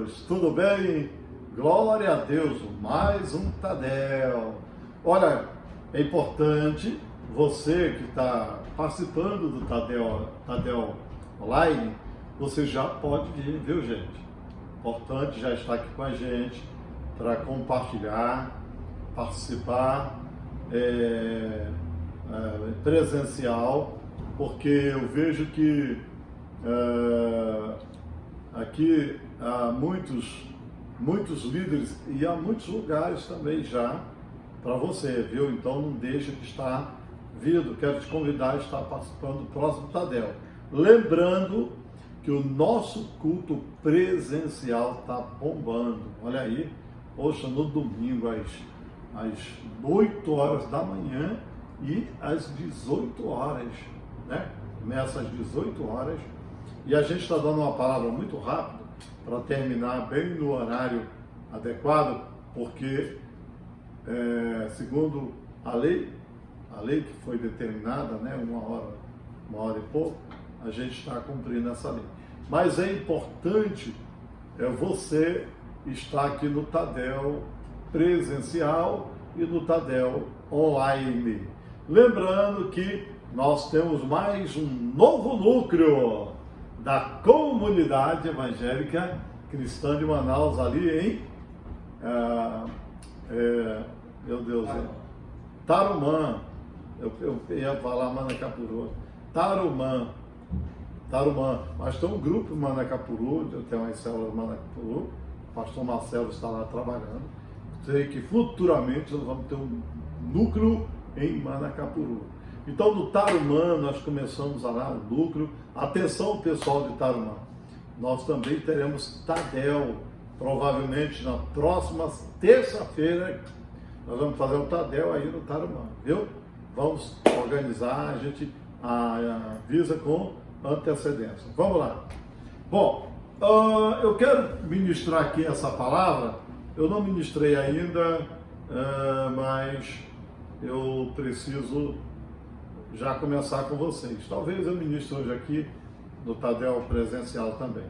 Deus, tudo bem? Glória a Deus, mais um Tadel. Olha, é importante você que está participando do Tadel Online, você já pode vir, viu gente? Importante já estar aqui com a gente para compartilhar, participar presencial, porque eu vejo que aqui há muitos líderes e há muitos lugares também já para você, viu? Então não deixa de estar vindo, quero te convidar a estar participando do próximo Tadel. Lembrando que o nosso culto presencial está bombando, olha aí, poxa, no domingo às 8 horas da manhã e às 18 horas, né? Começa às 18 horas e a gente está dando uma palavra muito rápida para terminar bem no horário adequado, porque segundo a lei que foi determinada, né, uma hora e pouco, a gente está cumprindo essa lei. Mas é importante você estar aqui no Tadel presencial e no Tadel online. Lembrando que nós temos mais um novo núcleo da comunidade evangélica cristã de Manaus, ali em meu Deus, Tarumã. Eu ia falar Manacapuru. Tarumã. Mas tem um grupo em Manacapuru, tem umas células em Manacapuru, o pastor Marcelo está lá trabalhando. Sei que futuramente nós vamos ter um núcleo em Manacapuru. Então, no Tarumã, nós começamos a dar um núcleo. Atenção, pessoal de Tarumã, nós também teremos Tadel, provavelmente na próxima terça-feira, nós vamos fazer um Tadel aí no Tarumã, viu? Vamos organizar, a gente avisa com antecedência. Vamos lá. Bom, eu quero ministrar aqui essa palavra, eu não ministrei ainda, mas eu preciso já começar com vocês. Talvez eu ministre hoje aqui no Tadel presencial também.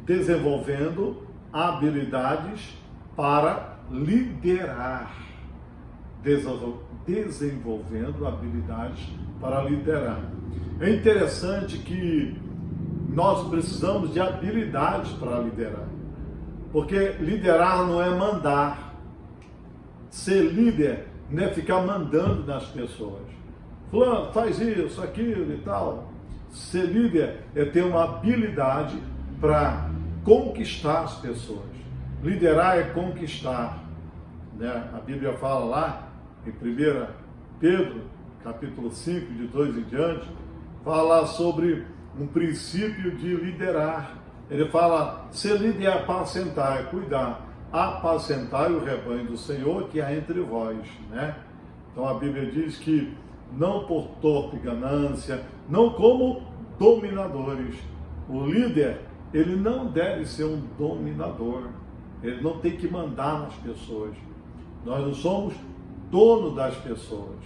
Desenvolvendo habilidades para liderar. Desenvolvendo habilidades para liderar. É interessante que nós precisamos de habilidades para liderar. Porque liderar não é mandar. Ser líder não é ficar mandando nas pessoas. Fulano, faz isso, aquilo e tal. Ser líder é ter uma habilidade para conquistar as pessoas. Liderar é conquistar, né? A Bíblia fala lá, em 1 Pedro, capítulo 5, de 2 em diante, fala sobre um princípio de liderar. Ele fala, ser líder é apacentar, é cuidar. Apacentai o rebanho do Senhor que há entre vós, né? Então a Bíblia diz que não por torpe ganância, não como dominadores. O líder, ele não deve ser um dominador. Ele não tem que mandar nas pessoas. Nós não somos dono das pessoas.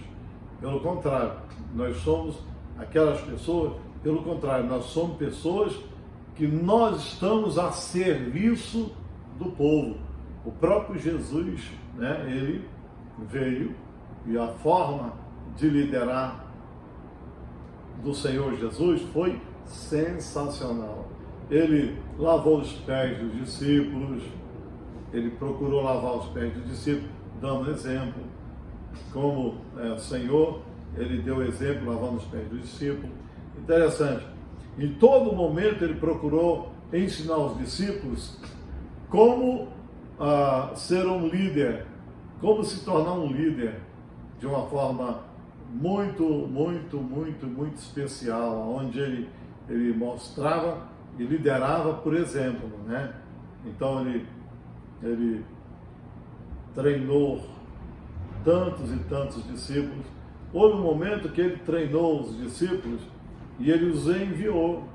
Pelo contrário, nós somos aquelas pessoas, pelo contrário, nós somos pessoas que nós estamos a serviço do povo. O próprio Jesus, né, ele veio e a forma de liderar do Senhor Jesus foi sensacional. Ele lavou os pés dos discípulos, ele procurou lavar os pés dos discípulos, dando exemplo. Como o Senhor, ele deu exemplo lavando os pés dos discípulos. Interessante. Em todo momento ele procurou ensinar os discípulos como ser um líder, como se tornar um líder de uma forma muito especial, onde ele mostrava e liderava por exemplo, né? Então ele treinou tantos e tantos discípulos. Houve um momento que ele treinou os discípulos e ele os enviou,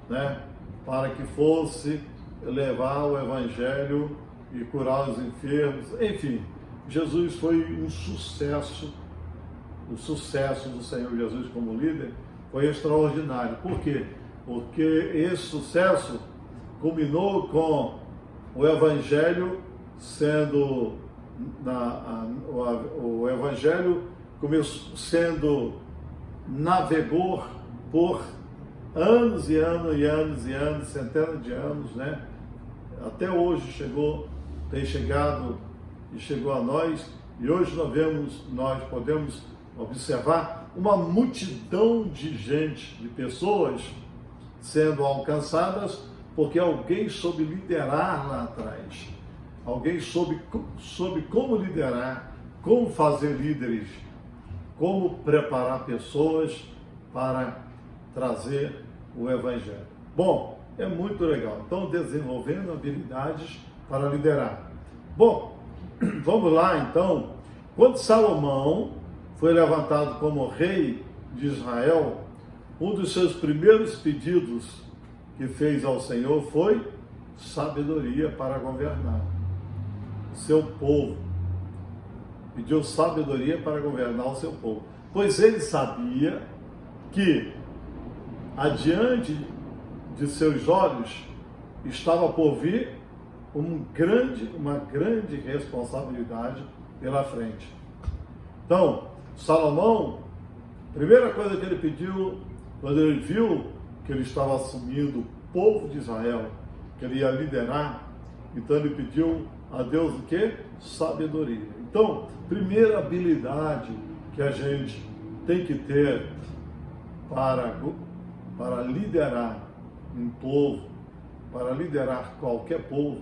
né, para que fosse levar o evangelho e curar os enfermos. Enfim, Jesus foi um sucesso. O sucesso do Senhor Jesus como líder foi extraordinário. Por quê? Porque esse sucesso culminou com o Evangelho o Evangelho começou sendo navegou por anos e anos e anos e anos, centenas de anos, né? Até hoje tem chegado e chegou a nós, e hoje nós podemos observar uma multidão de gente, de pessoas sendo alcançadas, porque alguém soube liderar lá atrás. Alguém soube como liderar, como fazer líderes, como preparar pessoas para trazer o Evangelho. Bom, é muito legal. Então, desenvolvendo habilidades para liderar. Bom, vamos lá então. Quando Salomão foi levantado como rei de Israel, um dos seus primeiros pedidos que fez ao Senhor foi sabedoria para governar o seu povo. Pediu sabedoria para governar o seu povo. Pois ele sabia que adiante de seus olhos estava por vir uma grande responsabilidade pela frente. Então, Salomão, a primeira coisa que ele pediu, quando ele viu que ele estava assumindo o povo de Israel, que ele ia liderar, então ele pediu a Deus o quê? Sabedoria. Então, primeira habilidade que a gente tem que ter para liderar um povo, para liderar qualquer povo,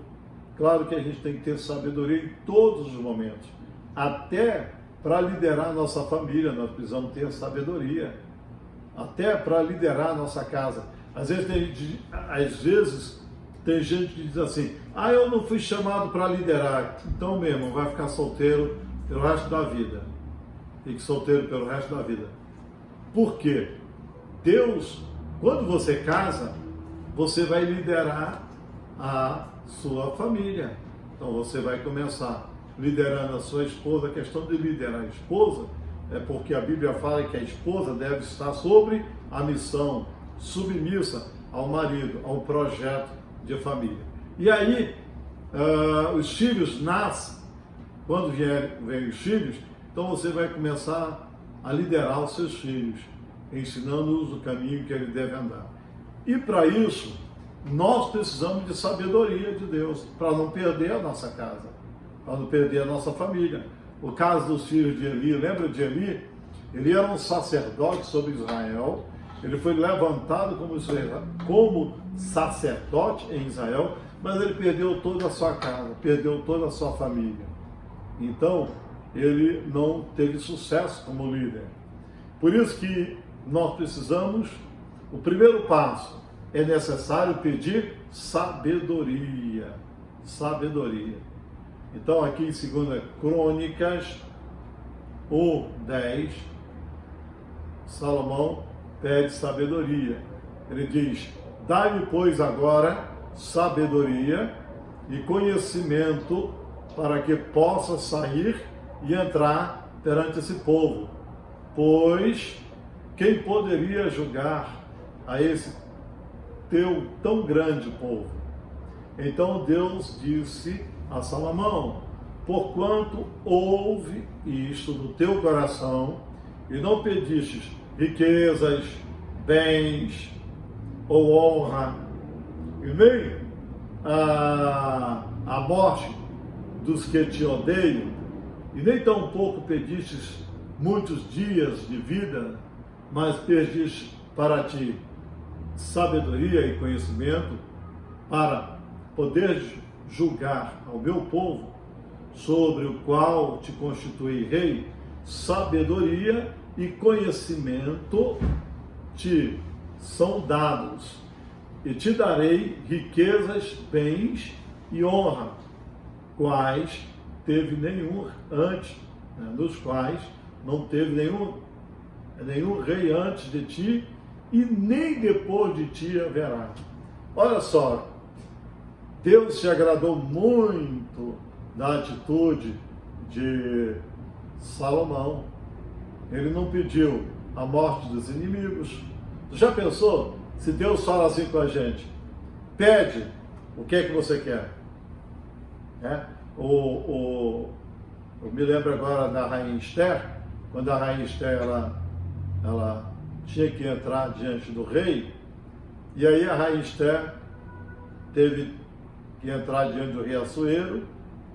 claro que a gente tem que ter sabedoria em todos os momentos. Até para liderar a nossa família, nós precisamos ter sabedoria. Até para liderar a nossa casa. Às vezes tem gente que diz assim, eu não fui chamado para liderar. Então mesmo, vai ficar solteiro pelo resto da vida. Fique solteiro pelo resto da vida. Por quê? Deus, quando você casa, você vai liderar a sua família. Então você vai começar liderando a sua esposa. A questão de liderar a esposa é porque a Bíblia fala que a esposa deve estar sobre a missão, submissa ao marido, ao projeto de família. E aí, os filhos nascem, quando vêm os filhos, então você vai começar a liderar os seus filhos, ensinando-os o caminho que ele deve andar. E para isso, nós precisamos de sabedoria de Deus, para não perder a nossa casa, para não perder a nossa família. O caso dos filhos de Eli, lembra de Eli? Ele era um sacerdote sobre Israel, ele foi levantado como sacerdote em Israel, mas ele perdeu toda a sua casa, perdeu toda a sua família. Então, ele não teve sucesso como líder. Por isso que nós precisamos, o primeiro passo, é necessário pedir sabedoria. Sabedoria. Então, aqui em 2 Crônicas 1:10, Salomão pede sabedoria. Ele diz, dai-me, pois, agora sabedoria e conhecimento para que possa sair e entrar perante esse povo. Pois quem poderia julgar a esse teu tão grande povo? Então Deus disse a Salomão, porquanto houve isto no teu coração, e não pedistes riquezas, bens ou honra, e nem a morte dos que te odeiam, e nem tampouco pedistes muitos dias de vida, mas pedistes para ti sabedoria e conhecimento, para poder julgar ao meu povo, sobre o qual te constituí rei, sabedoria e conhecimento te são dados, e te darei riquezas, bens e honra, quais teve nenhum antes, dos quais não teve nenhum rei antes de ti, e nem depois de ti haverá. Olha só, Deus se agradou muito da atitude de Salomão. Ele não pediu a morte dos inimigos. Já pensou se Deus fala assim com a gente? Pede o que é que você quer? né? Eu me lembro agora da Rainha Esther, quando a Rainha Esther ela tinha que entrar diante do rei, e aí a Rainha Esther teve que entrar diante do rei Assuero,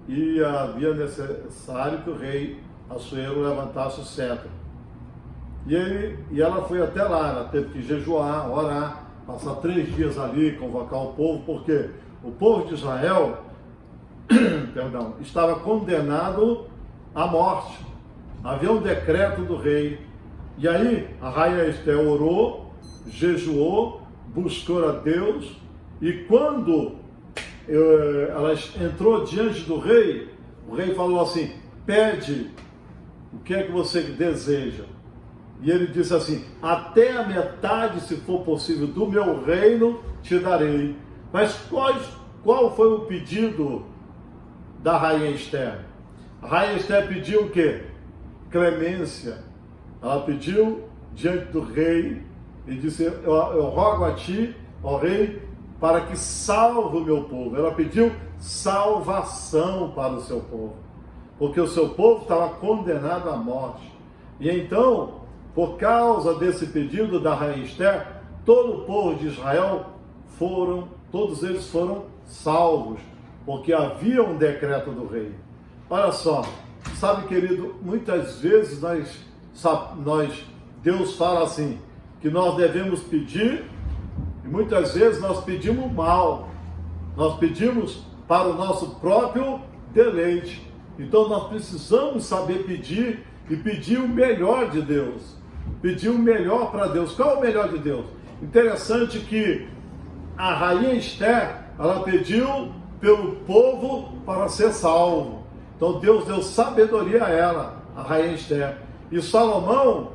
e havia necessário que o rei Assuero levantasse o cetro. E ela foi até lá, ela teve que jejuar, orar, passar 3 dias ali, convocar o povo, porque o povo de Israel perdão, estava condenado à morte. Havia um decreto do rei. E aí a Rainha Esther orou, jejuou, buscou a Deus, e quando ela entrou diante do rei, o rei falou assim: pede o que é que você deseja. E ele disse assim: até a metade, se for possível, do meu reino te darei. Mas qual foi o pedido da Rainha Esther? A Rainha Esther pediu o quê? Clemência. Ela pediu diante do rei e disse: eu rogo a ti, ó rei, para que salve o meu povo. Ela pediu salvação para o seu povo, porque o seu povo estava condenado à morte. E então, por causa desse pedido da Rainha Esther, todo o povo de Israel todos eles foram salvos, porque havia um decreto do rei. Olha só, sabe, querido, muitas vezes Deus fala assim, que nós devemos pedir, e muitas vezes nós pedimos mal, nós pedimos para o nosso próprio deleite. Então nós precisamos saber pedir, e pedir o melhor de Deus, pedir o melhor para Deus. Qual é o melhor de Deus? Interessante que a Rainha Esther, ela pediu pelo povo para ser salvo. Então Deus deu sabedoria a ela, a Rainha Esther. E Salomão,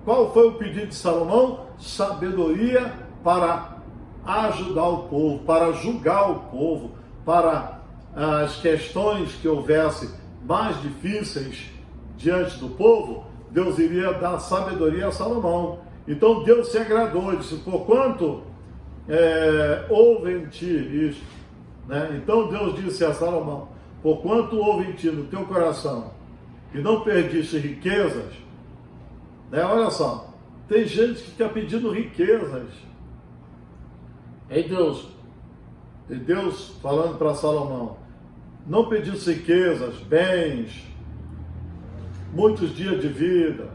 qual foi o pedido de Salomão? Sabedoria para ajudar o povo, para julgar o povo, para as questões que houvesse mais difíceis diante do povo, Deus iria dar sabedoria a Salomão. Então Deus se agradou, disse: porquanto houve em ti isto, né? Então Deus disse a Salomão: porquanto houve em ti no teu coração, e não perdiste riquezas, né? Olha só, tem gente que fica pedindo riquezas. E Deus falando para Salomão: não pediste riquezas, bens, muitos dias de vida,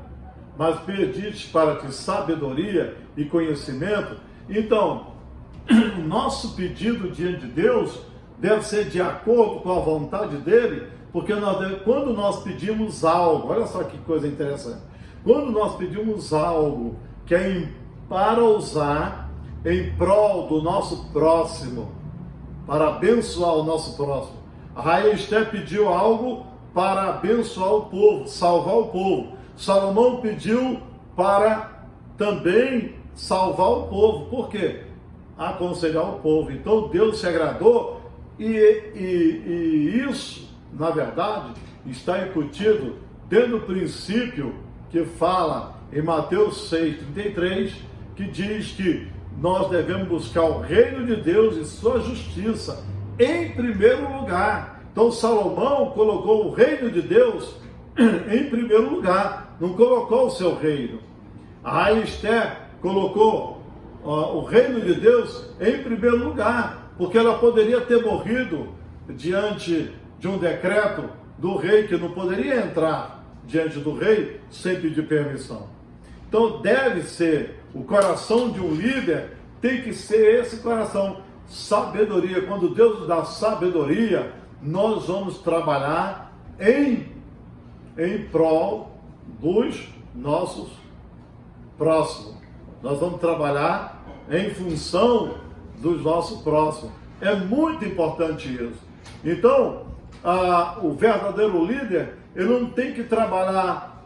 mas pediste para ti sabedoria e conhecimento. Então, o nosso pedido diante de Deus deve ser de acordo com a vontade dele, porque quando nós pedimos algo, olha só que coisa interessante, quando nós pedimos algo que é para usar em prol do nosso próximo, para abençoar o nosso próximo. A Rainha Esther pediu algo para abençoar o povo, salvar o povo. Salomão pediu para também salvar o povo. Por quê? Aconselhar o povo. Então Deus se agradou, e isso, na verdade, está incutido dentro do princípio que fala em Mateus 6,33, que diz que nós devemos buscar o reino de Deus e sua justiça em primeiro lugar. Então Salomão colocou o reino de Deus em primeiro lugar, não colocou o seu reino. A Rainha Esther colocou o reino de Deus em primeiro lugar, porque ela poderia ter morrido diante de um decreto do rei, que não poderia entrar diante do rei sem pedir permissão. Então deve ser, o coração de um líder tem que ser esse coração, sabedoria. Quando Deus dá sabedoria, nós vamos trabalhar em prol dos nossos próximos. Nós vamos trabalhar em função dos nossos próximos. É muito importante isso. Então, o verdadeiro líder, ele não tem que trabalhar,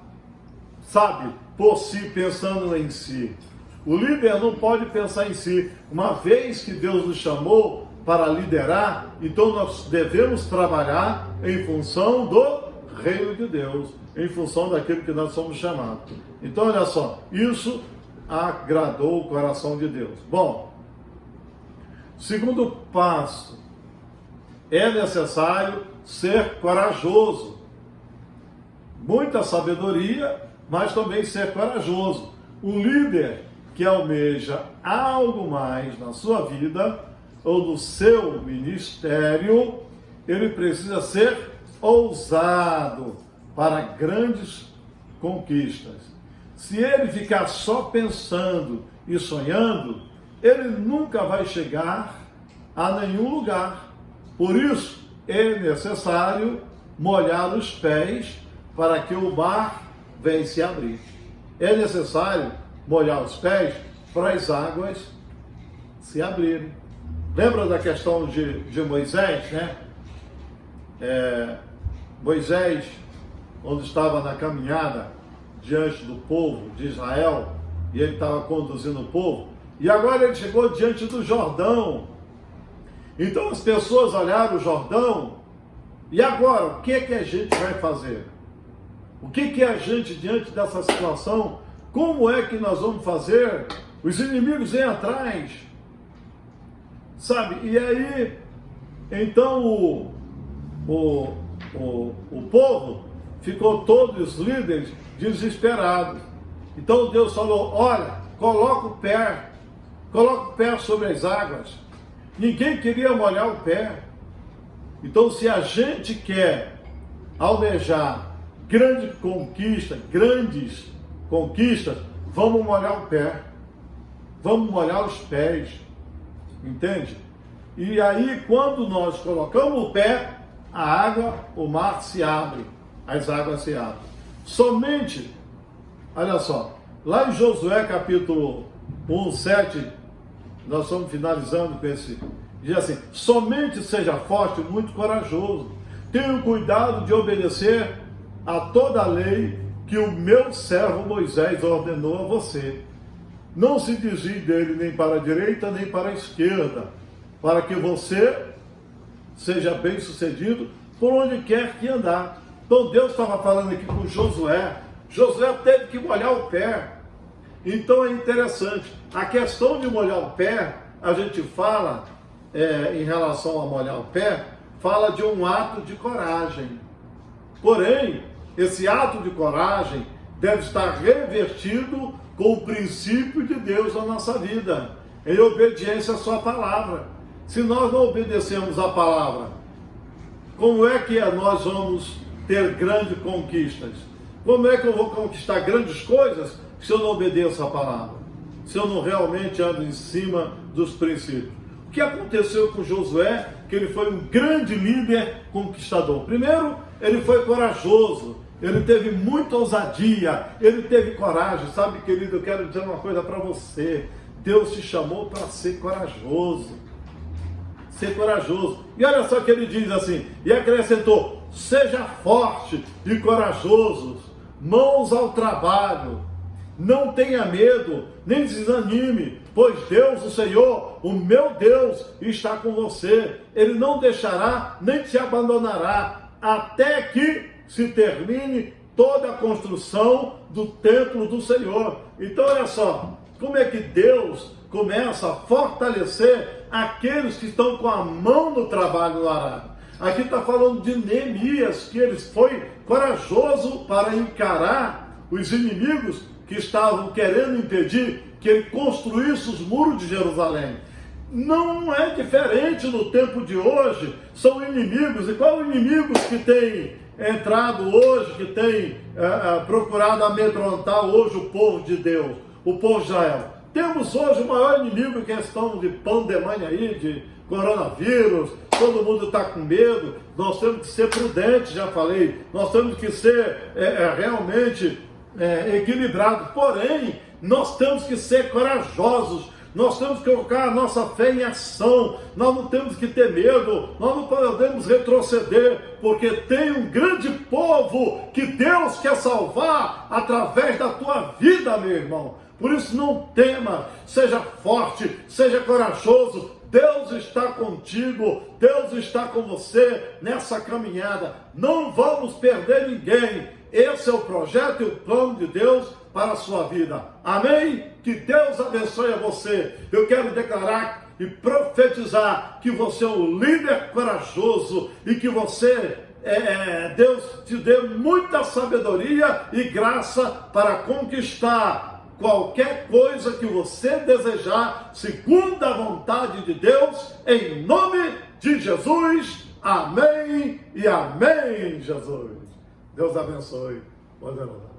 por si, pensando em si. O líder não pode pensar em si. Uma vez que Deus nos chamou para liderar, então nós devemos trabalhar em função do reino de Deus, em função daquilo que nós somos chamados. Então, olha só, isso agradou o coração de Deus. Bom, segundo passo é necessário ser corajoso. Muita sabedoria, mas também ser corajoso. Um líder que almeja algo mais na sua vida ou no seu ministério, ele precisa ser ousado para grandes conquistas. Se ele ficar só pensando e sonhando, ele nunca vai chegar a nenhum lugar. Por isso, é necessário molhar os pés para que o mar venha se abrir. É necessário molhar os pés para as águas se abrirem. Lembra da questão de Moisés, né? Moisés, quando estava na caminhada diante do povo de Israel, e ele estava conduzindo o povo, e agora ele chegou diante do Jordão. Então as pessoas olharam o Jordão, e agora, o que é que a gente vai fazer? O que é a gente diante dessa situação? Como é que nós vamos fazer? Os inimigos vêm atrás, sabe? E aí, então o povo ficou, todos os líderes, desesperados. Então Deus falou: olha, coloca o pé sobre as águas. Ninguém queria molhar o pé. Então, se a gente quer almejar grandes conquistas, vamos molhar o pé, vamos molhar os pés, entende? E aí, quando nós colocamos o pé, a água, o mar se abre, as águas se abrem. Somente, olha só, lá em Josué capítulo 1, 7, nós estamos finalizando com esse, diz assim: somente seja forte e muito corajoso, tenha o cuidado de obedecer a toda a lei que o meu servo Moisés ordenou a você. Não se desvie dele nem para a direita nem para a esquerda, para que você seja bem sucedido por onde quer que andar. Então Deus estava falando aqui com Josué. Josué teve que molhar o pé. Então é interessante, a questão de molhar o pé, a gente fala, em relação a molhar o pé, fala de um ato de coragem. Porém, esse ato de coragem deve estar revertido com o princípio de Deus na nossa vida, em obediência à sua palavra. Se nós não obedecemos a palavra, como é que nós vamos ter grandes conquistas? Como é que eu vou conquistar grandes coisas se eu não obedeço a palavra? Se eu não realmente ando em cima dos princípios? O que aconteceu com Josué? Que ele foi um grande líder conquistador. Primeiro, ele foi corajoso, ele teve muita ousadia, ele teve coragem. Sabe, querido, eu quero dizer uma coisa para você: Deus te chamou para ser corajoso. Ser corajoso. E olha só que ele diz assim, e acrescentou: seja forte e corajoso, mãos ao trabalho, não tenha medo, nem desanime, pois Deus, o Senhor, o meu Deus, está com você. Ele não deixará, nem te abandonará, até que se termine toda a construção do templo do Senhor. Então olha só, como é que Deus começa a fortalecer aqueles que estão com a mão no trabalho do arado. Aqui está falando de Neemias, que ele foi corajoso para encarar os inimigos que estavam querendo impedir que ele construísse os muros de Jerusalém. Não é diferente no tempo de hoje, são inimigos. E quais inimigos que têm entrado hoje, que têm procurado amedrontar hoje o povo de Deus, o povo de Israel? Temos hoje o maior inimigo em questão de pandemia aí, de coronavírus, todo mundo está com medo. Nós temos que ser prudentes, já falei, nós temos que ser realmente equilibrados, porém, nós temos que ser corajosos, nós temos que colocar a nossa fé em ação, nós não temos que ter medo, nós não podemos retroceder, porque tem um grande povo que Deus quer salvar através da tua vida, meu irmão. Por isso não tema, seja forte, seja corajoso, Deus está contigo, Deus está com você nessa caminhada, não vamos perder ninguém. Esse é o projeto e o plano de Deus para a sua vida. Amém? Que Deus abençoe a você. Eu quero declarar e profetizar que você é um líder corajoso e que você, Deus te dê muita sabedoria e graça para conquistar qualquer coisa que você desejar, segundo a vontade de Deus, em nome de Jesus. Amém e amém, Jesus. Deus abençoe. Poderoso.